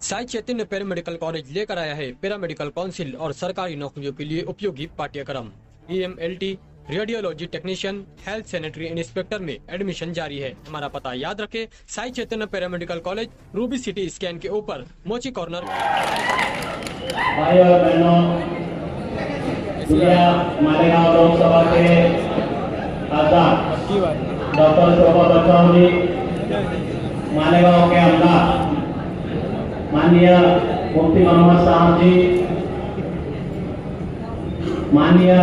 Sai Chaitanya paramedical college लेकर आया है पैरामेडिकल काउंसिल और सरकारी नौकरियों के लिए उपयोगी पाठ्यक्रम। EMLT, radiology technician, health sanitary inspector में एडमिशन जारी है। हमारा पता याद रखें, Sai Chaitanya paramedical college, Ruby City Scan के ऊपर, मोची कॉर्नर। भाई और बहनों, मालेगांव लोकसभा के डॉक्टर शोभा बच्चन जी, मालेगांव के अमला माननीय मुफ्ती मोहम्मद साहब जी, माननीय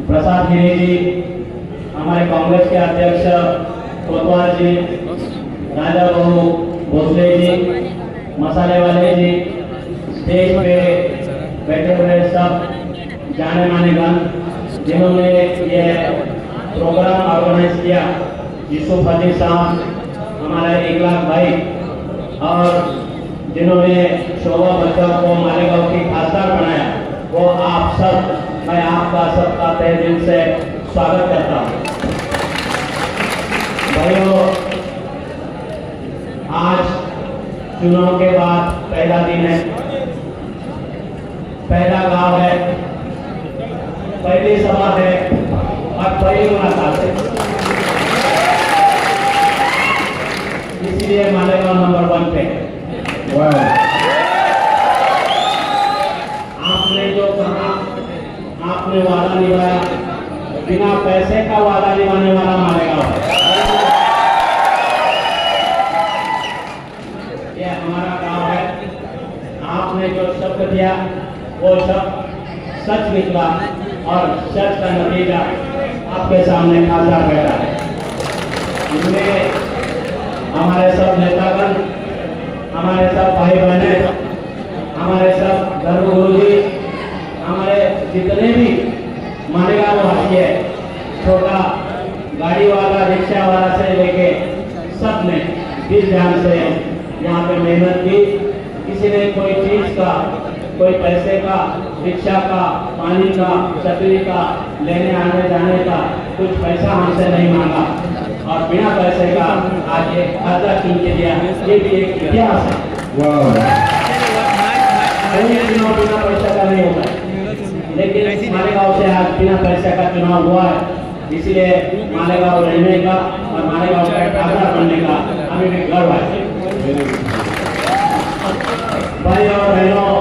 प्रसाद गिरी जी, हमारे कांग्रेस के अध्यक्ष कोतवाल जी, राजा बहू भोसले जी, मसाले वाले जी, स्टेज पे बैठे हुए सब जाने माने गण जिन्होंने ये प्रोग्राम ऑर्गेनाइज किया, यूसुफ अली साहब, हमारे इकलाक भाई, और जिन्होंने शोभा बच्चन को मालेगांव की खासदार बनाया, वो आप सब, मैं आपका सबका तहे दिल से स्वागत करता हूँ। भाइयों, आज चुनाव के बाद पहला दिन है, पहला गांव है, पहली सभा है और पहली मुलाकात है। इसलिए मालेगांव नंबर 1 पे आपने जो कहा, आपने वादा निभाया, बिना पैसे का वादा निभाने वाला मालेगांव है। ये हमारा गांव है। आपने जो शब्द दिया वो शब्द सच निकला और सच का नतीजा आपके सामने खासा बैठा है। इसमें हमारे सब नेतागण, हमारे सब भाई बहने, हमारे सब धर्मगुरु जी, हमारे जितने भी मालेगांव वासी है, छोटा गाड़ी वाला, रिक्शा वाला से लेके सब ने दिल जान से यहाँ पे मेहनत की। किसी ने कोई चीज का, कोई पैसे का, रिक्शा का, पानी का, छतरी का, लेने आने जाने का कुछ पैसा हमसे नहीं मांगा और बिना पैसे का आज एक खासा चुन के दिया। ये भी एक इतिहास है। चुनाव बिना पैसा का नहीं होता, लेकिन मालेगांव से आज बिना पैसे का चुनाव हुआ है। इसलिए मालेगांव रहने का और मालेगांव का खासदार बनने का हमें भी गर्व है। भाई और बहनों,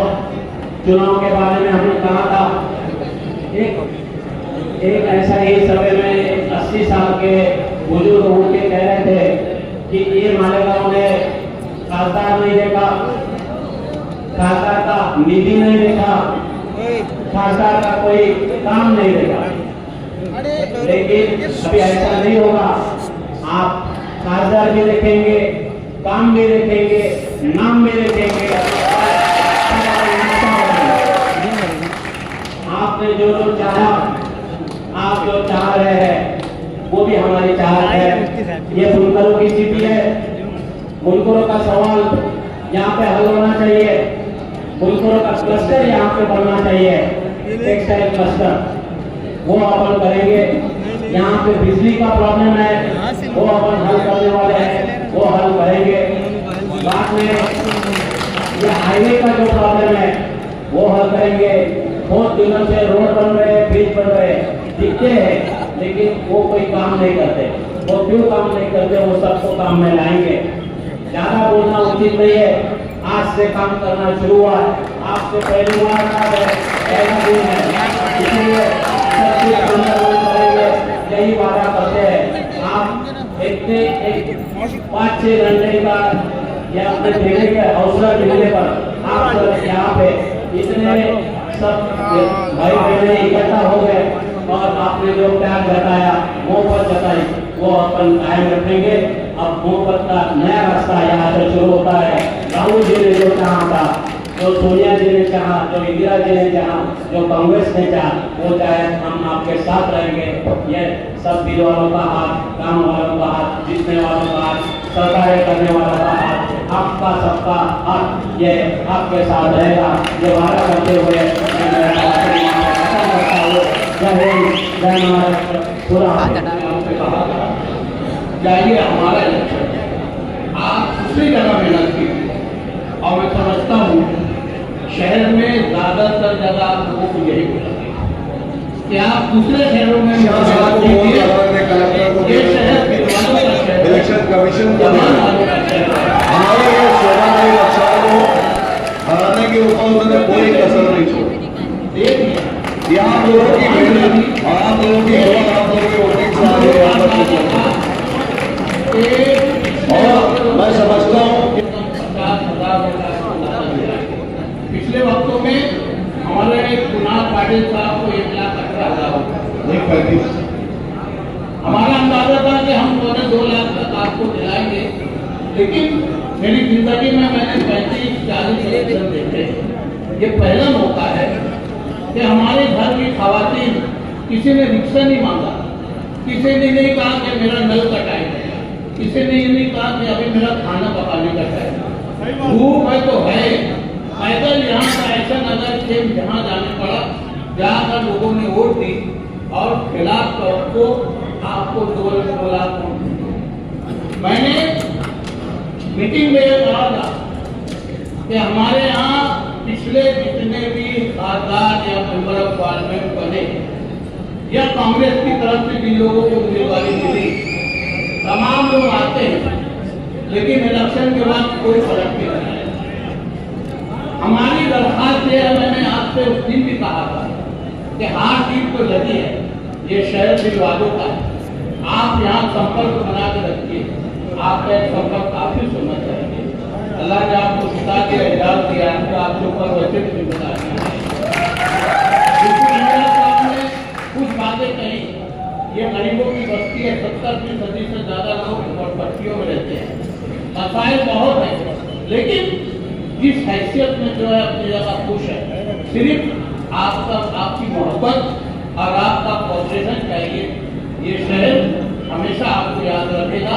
चुनाव के बारे में हमने कहा था, एक ऐसा ही सभा में 80 साल के बुजुर्ग उठ के कह रहे थे कि ये मालेगांव ने खासदार नहीं देखा, खासदार का निधि नहीं देखा, खासदार का कोई काम नहीं देखा। लेकिन अभी ऐसा नहीं होगा। आप खासदार भी देखेंगे, काम भी देखेंगे, नाम भी देखेंगे। आपने जो चाहा, आप जो चाह रहे हैं वो भी हमारी चाहत है। ये बुनकरों की स्थिति है, बुनकरों का सवाल यहाँ पे हल होना चाहिए। बुनकरों का क्लस्टर यहाँ पे बनना चाहिए, टेक्सटाइल क्लस्टर, वो अपन करेंगे। यहाँ पे बिजली का प्रॉब्लम है, वो अपन हल करने वाले हैं, वो हल करेंगे। बाद में ये हाईवे का जो प्रॉब्लम है वो हल करेंगे। बहुत दिनों से रोड बन रहे, ब्रिज बन रहे दिखते हैं, लेकिन वो कोई काम नहीं करते। वो क्यों काम नहीं करते, वो सबको काम में लाएंगे। ज्यादा बोलना उचित नहीं है। आज से काम करना शुरू हुआ है, आपसे पहली मुलाकात है, पहला दिन है, इसलिए सब कुछ करेंगे, यही वादा करते हैं। आप इतने 5-6 घंटे का या अपने देने के अवसर मिलने पर आप सब यहाँ पे इतने सब भाई बहने इकट्ठा हो गए और आपने जो प्यार जताया, मोहब्बत जताई, वो अपन कायम रखेंगे। अब मोहब्बत का नया रास्ता यहाँ से शुरू होता है। राहुल जी ने जो चाहा था, जो सोनिया जी ने चाहा, जो इंदिरा जी ने चाहा, जो कांग्रेस ने चाहा, वो चाहे हम आपके साथ रहेंगे। ये सब दिल वालों का हाथ, काम वालों का हाथ, जीतने वालों का हाथ, सरकारें करने वालों का हाथ, आपका सबका हाथ ये आपके साथ रहेगा। ये वादा करते हुए जाइए। हमारा आप दूसरी जगह मेहनत की और मैं समझ हूँ, शहर में ज्यादातर जगह आप लोगों को यही बोलेंगे कि आप दूसरे शहरों में ये शहर विद्वानों का शहर है, इलेक्शन कमीशन को जवान वालों का शहर है। हमारे ये शोभादायी लक्ष्यों को हराने के ऊपर उन्होंने कोई कसर नहीं छोड़ी। देखिए ये आप लोगों की मेहनत और आप लोगों की दुआ, आप लोगों की वोटिंग से आज ये यहाँ पर पहुंचे हैं। और मैं समझता हूँ कि 50,000 पिछले वक्तों में हमारे कुणाल पाटिल साहब को 1,18,000 हमारा अंदाजा था कि हम 2 लाख तक आपको दिलाएंगे, लेकिन मेरी जिंदगी में मैंने 35-40 इलेक्शन देखे। ये पहला मौका है कि हमारे घर की खवातीन, किसी ने रिक्शा नहीं मांगा, किसी ने नहीं कहा कि मेरा नल का टाइम है, किसी ने ये नहीं कहा कि अभी मेरा खाना पकाने का टाइम है। धूप है तो है, पैदल यहाँ का ऐसा नगर थे, जहाँ जाने पड़ा, जाकर लोगों ने वोट दी और खिलाफ तौर को आपको 2 लाख वोट दिए। मैंने मीटिंग में ये कहा था कि हमारे यहाँ पिछले जितने भी खासदार या मेंबर ऑफ पार्लियामेंट बने या कांग्रेस की तरफ से जिन लोगों को उम्मीदवारी मिली, तमाम लोग आते हैं, लेकिन इलेक्शन के बाद कोई फर्क नहीं पड़ा। हमारी दरखास्त है, मैंने आपसे उस दिन भी कहा था कि हार जीत तो लगी है, ये शहर दिलवालों का है। आप यहाँ संपर्क बना के रखिए, आपका संपर्क काफी सुनना चाहिए। अल्लाह ने आपको सिखा के एजाज दिया है, तो आपके ऊपर वैसे भी जिम्मेदारी है। आपने कुछ बातें कही, ये गरीबों की बस्ती है, 70% से ज्यादा लोग और बस्तियों में रहते हैं, मसाइल बहुत है, लेकिन जिस हैसियत में जो है अपनी जगह खुश है, सिर्फ आपकी मोहब्बत और आपका कोऑपरेशन चाहिए। ये शहर हमेशा आपको याद रखेगा।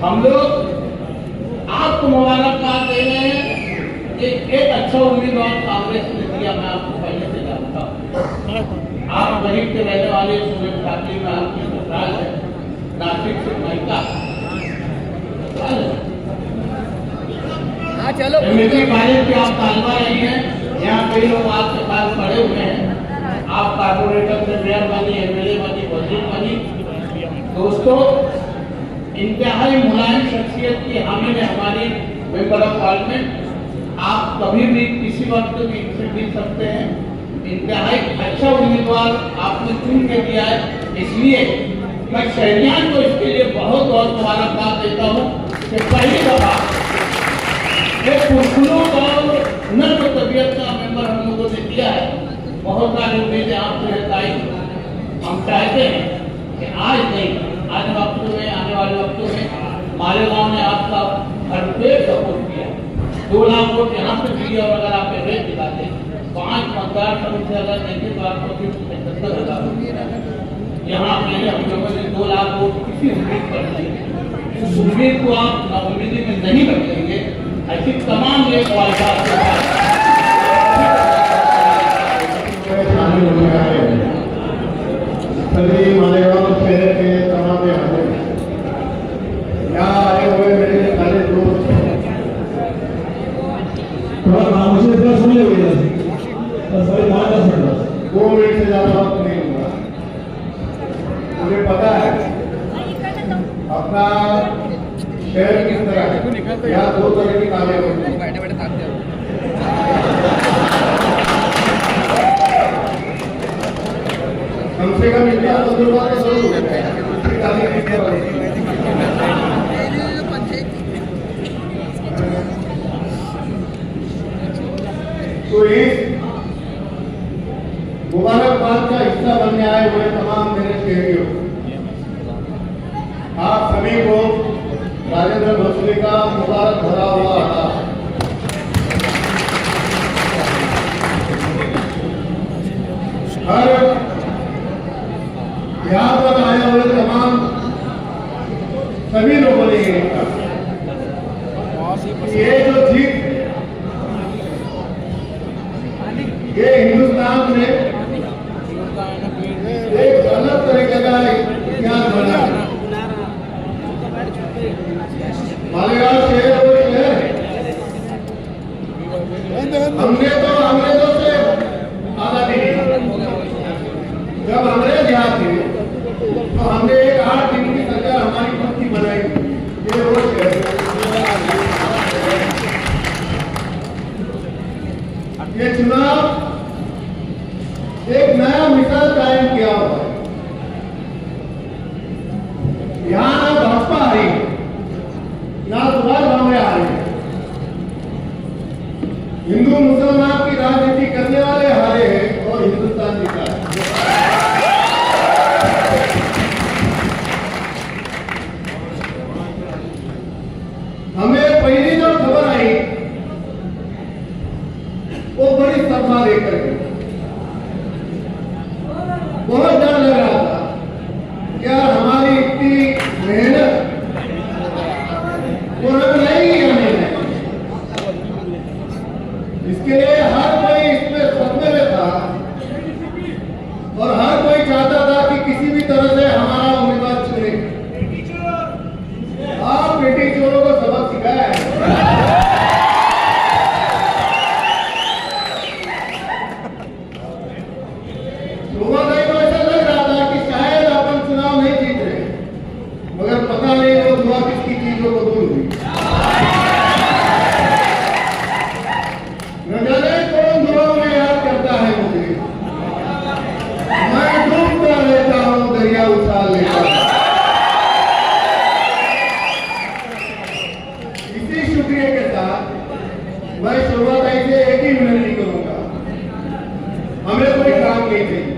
हम लोग आपको मुबारकबाद दे रहे हैं कि एक अच्छा उम्मीदवार कांग्रेस ने दिया, मैं आपको पहले से जानता हूँ। आप गरीब के रहने वाले सूरज ठाकरे में आपकी ससुराल है, नासिक से महिला चलो कॉलेज की आप तालबा रही हैं, यहाँ कई लोग आपके पास पढ़े हुए हैं, आप कारपोरेटर से मेयर बनी, एमएलए बनी, वजीर बनी। दोस्तों, इंतहाई मुलायम शख्सियत की हामी में हमारी मेंबर ऑफ पार्लियामेंट, आप कभी भी किसी वक्त भी इनसे मिल सकते हैं। इंतहाई अच्छा उम्मीदवार आपने चुन के दिया है, इसलिए मैं शहरियान को इसके लिए बहुत बहुत मुबारकबाद देता हूँ कि पहली दफा एक पुरखलूक और नर्म तबीयत का मेंबर हम लोगों ने दिया है। बहुत सारी उम्मीदें आपसे ताई, हम चाहते हैं कि आज नहीं, आज वक्तों में, आने वाले वक्तों में मालेगांव ने आपका भरपेट सपोर्ट किया। 2 लाख वोट यहाँ से दिए, और अगर आप एवरेज दिखाते 5 मतदार समूह से अगर देखें तो आपको सिर्फ 75,000 यहाँ मैंने हम लोगों ने 2 लाख वोट किसी उम्मीद पर नहीं, उस उम्मीद को आप नाउम्मीदी में नहीं बदलेंगे। ऐसी तमाम ये ख्वाहिशात के साथ सभी मालेगांव शहर के तमाम यहाँ आए हुए मेरे सारे दोस्त, थोड़ा खामोशी से सुन ले भैया, बस भाई 5-10 मिनट, 2 मिनट से ज्यादा वक्त नहीं होगा। मुझे पता है अपना शहर किस तरह है, यहाँ 2 तरह की कामें होती हैं। बैठे थक जाओ। कम से कम इतना तजुर्बा तो जरूर है। तो इस मुबारकबाद का हिस्सा बनने आए हुए तमाम मेरे शहरियों, आप सभी को राजेंद्र भोसले का मुबारक भरा हुआ आदाब। हर यहाँ पर आए हुए तमाम सभी लोगों ने ये कहा कि ये जो जीत, ये हिंदुस्तान में एक अलग तरीके का इतिहास बना है। मालेगांव शहर वो शहर हमने तो अंग्रेजों से आजादी ली। जब अंग्रेज यहाँ थे तो हमने एक 8 दिन की सरकार हमारी खुद की बनाई। ये रोज है। ये चुनाव एक नया मिसाल कायम किया हुआ है। यहाँ ना भाजपा आ रही है, ना सुभाष भामरे आ रही है। हिंदू मुसलमान की राजनीति करने वाले हारे हैं और हिंदुस्तान जीता है। हमें पहली जो खबर आई वो बड़ी सपना लेकर के बहुत डर लग रहा था कि यार हमारी इतनी मेहनत वो रंग लाएगी या नहीं लाएगी। इसके लिए हर कोई इसमें सपने में था और हर कोई चाहता था कि किसी भी तरह से हमारा उम्मीदवार चुने। आप बेटी चोरों को सबक सिखाया है। शुरुआत तो ऐसा लग रहा था कि शायद अपन चुनाव नहीं जीत रहे, मगर पता नहीं वो दुआ किसकी चीजों को दूर हुई। न जाने कौन दुआओं में याद करता है मुझे। मैं डूबता रहता हूँ, दरिया उछाल लेता हूँ। इसी शुक्रिया के साथ मैं शुरुआत ऐसे एक ही विनती करूंगा, हमें कोई काम नहीं चाहिए,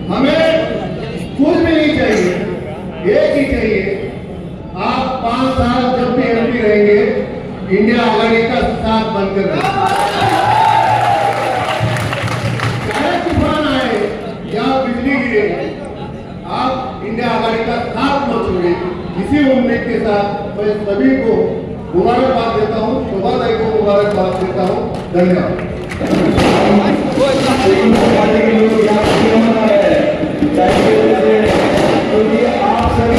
हमें कुछ भी नहीं चाहिए, एक ही चाहिए। आप 5 साल जब भी एमपी रहेंगे, इंडिया आघाड़ी का साथ बनकर रहेंगे। चाहे तूफान आए या बिजली गिरे, आप इंडिया आघाड़ी का साथ मत छोड़िए। इसी उम्मीद के साथ मैं सभी को मुबारकबाद देता हूँ, शोभादाई को मुबारकबाद देता हूँ। धन्यवाद। पार्टी के लोग यहाँ क्यों मना रहे हैं? क्योंकि आप सभी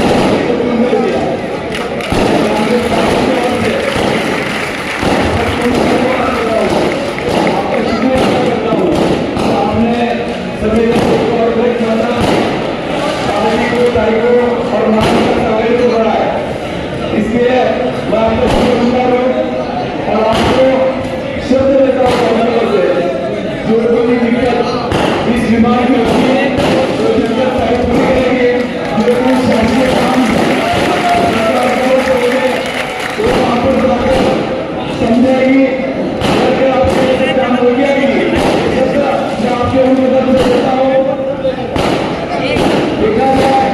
आपने सभी और को बढ़ाया, इसलिए मैं आपको शुभकामनाएं और आपको शब्द देता हूँ जो कोई दिक्कत इस बीमारी में होती है तो दिक्कत सारी पूरी करेंगे। जो कोई शासकीय काम तो वापस लाकर समझाएगी। अगर आपसे काम हो गया कि मैं आपके मदद देता हूँ। देखा जाए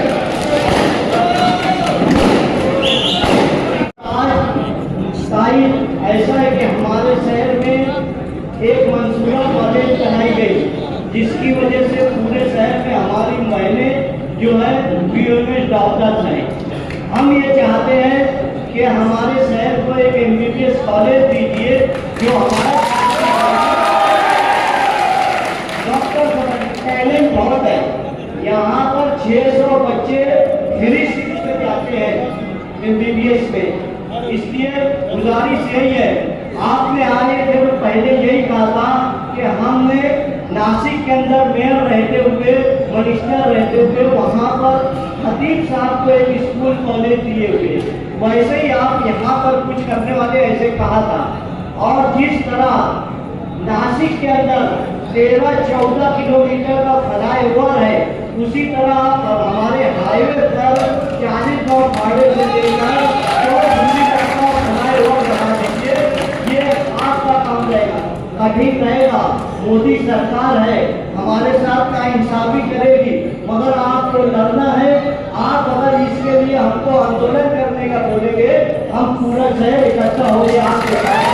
ऐसा है कि हमारे शहर में एक मंसूबा कॉलेज चलाई गई, जिसकी वजह से पूरे शहर में हमारी महिलाएं जो है बीएमएस डॉक्टर हैं। हम ये चाहते हैं कि हमारे शहर को एक एमबीबीएस कॉलेज दीजिए जो हमारा डॉक्टर टैलेंट बहुत है। यहाँ पर 600 बच्चे फ्री सीट पे जाते हैं एमबीबीएस में। इसलिए गुजारिश यही है, आपने आने से पहले यही कहा था कि हमने नासिक के अंदर मेयर रहते हुए, मिनिस्टर रहते हुए वहाँ पर खतीब साहब को एक स्कूल कॉलेज दिए हुए, वैसे ही आप यहाँ पर कुछ करने वाले ऐसे कहा था। और जिस तरह नासिक के अंदर 13-14 किलोमीटर का फ्लाईओवर है, उसी तरह हमारे हाईवे पर 40 और भाड़े से लेकर ये आपका काम रहेगा, कठिन रहेगा। मोदी सरकार है, हमारे साथ का इंसाफी करेगी, मगर आपको लड़ना है। आप अगर इसके लिए हमको आंदोलन करने का बोलेंगे, हम पूरा शहर इकट्ठा हो गए आपके साथ।